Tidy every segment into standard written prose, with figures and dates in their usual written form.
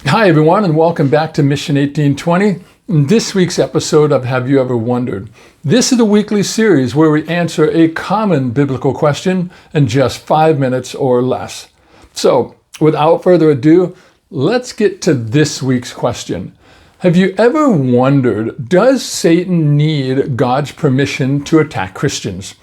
Hi, everyone, and welcome back to Mission 1820. In this week's episode of Have You Ever Wondered? This is a weekly series where we answer a common biblical question in just 5 minutes or less. So, without further ado, let's get to this week's question. Have you ever wondered, does Satan need God's permission to attack Christians?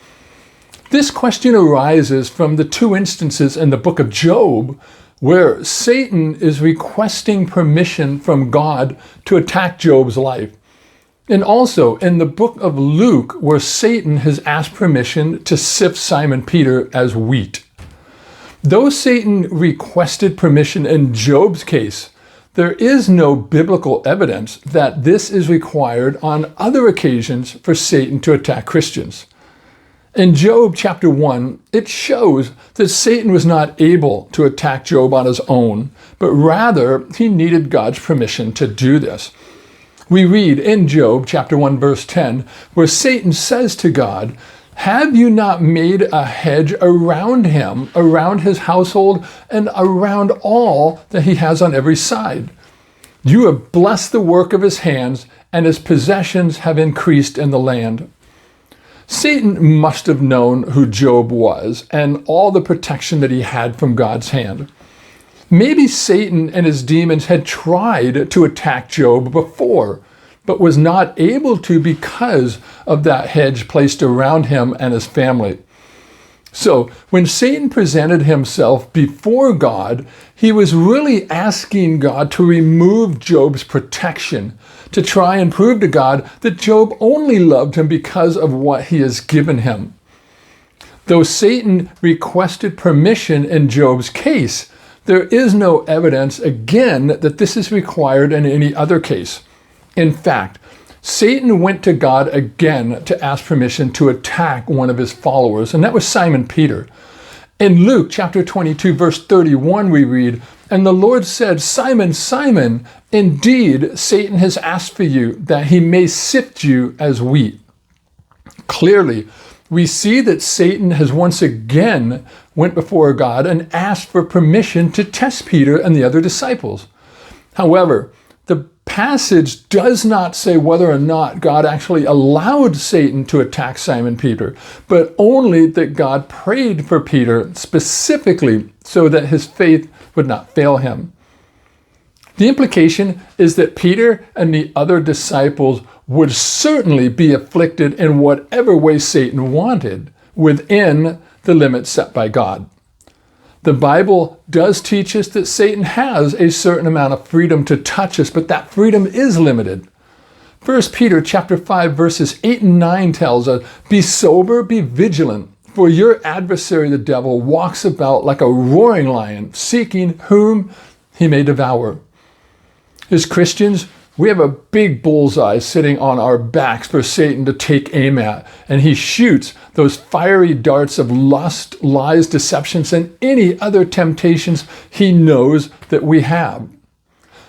This question arises from the two instances in the book of Job where Satan is requesting permission from God to attack Job's life. And also in the book of Luke, where Satan has asked permission to sift Simon Peter as wheat. Though Satan requested permission in Job's case, there is no biblical evidence that this is required on other occasions for Satan to attack Christians. In Job chapter 1, it shows that Satan was not able to attack Job on his own, but rather he needed God's permission to do this. We read in Job chapter 1 verse 10, where Satan says to God, "Have you not made a hedge around him, around his household, and around all that he has on every side? You have blessed the work of his hands, and his possessions have increased in the land." Satan must have known who Job was and all the protection that he had from God's hand. Maybe Satan and his demons had tried to attack Job before, but was not able to because of that hedge placed around him and his family. So when Satan presented himself before God, he was really asking God to remove Job's protection, to try and prove to God that Job only loved him because of what he has given him. Though Satan requested permission in Job's case, there is no evidence, again, that this is required in any other case. In fact, Satan went to God again to ask permission to attack one of his followers, and that was Simon Peter. In Luke chapter 22, verse 31, we read, "And the Lord said, 'Simon, Simon, indeed Satan has asked for you, that he may sift you as wheat.'" Clearly, we see that Satan has once again went before God and asked for permission to test Peter and the other disciples. However, the passage does not say whether or not God actually allowed Satan to attack Simon Peter, but only that God prayed for Peter specifically so that his faith would not fail him. The implication is that Peter and the other disciples would certainly be afflicted in whatever way Satan wanted, within the limits set by God. The Bible does teach us that Satan has a certain amount of freedom to touch us, but that freedom is limited. 1 Peter chapter 5 verses 8 and 9 tells us, "Be sober, be vigilant, for your adversary the devil walks about like a roaring lion, seeking whom he may devour." As Christians, we have a big bullseye sitting on our backs for Satan to take aim at, and he shoots those fiery darts of lust, lies, deceptions, and any other temptations he knows that we have.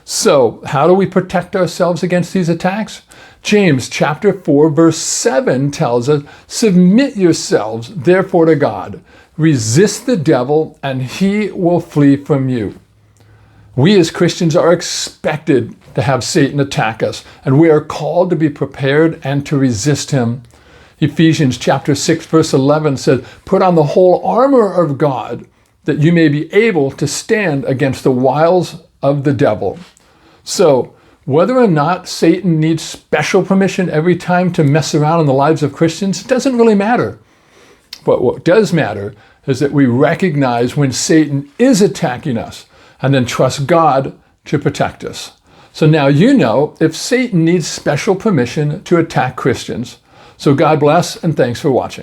So, how do we protect ourselves against these attacks? James chapter 4 verse 7 tells us, "Submit yourselves therefore to God. Resist the devil, and he will flee from you." We as Christians are expected to have Satan attack us, and we are called to be prepared and to resist him. Ephesians chapter 6 verse 11 says, "Put on the whole armor of God, that you may be able to stand against the wiles of the devil." So, whether or not Satan needs special permission every time to mess around in the lives of Christians doesn't really matter. But what does matter is that we recognize when Satan is attacking us, and then trust God to protect us. So now you know if Satan needs special permission to attack Christians. So God bless, and thanks for watching.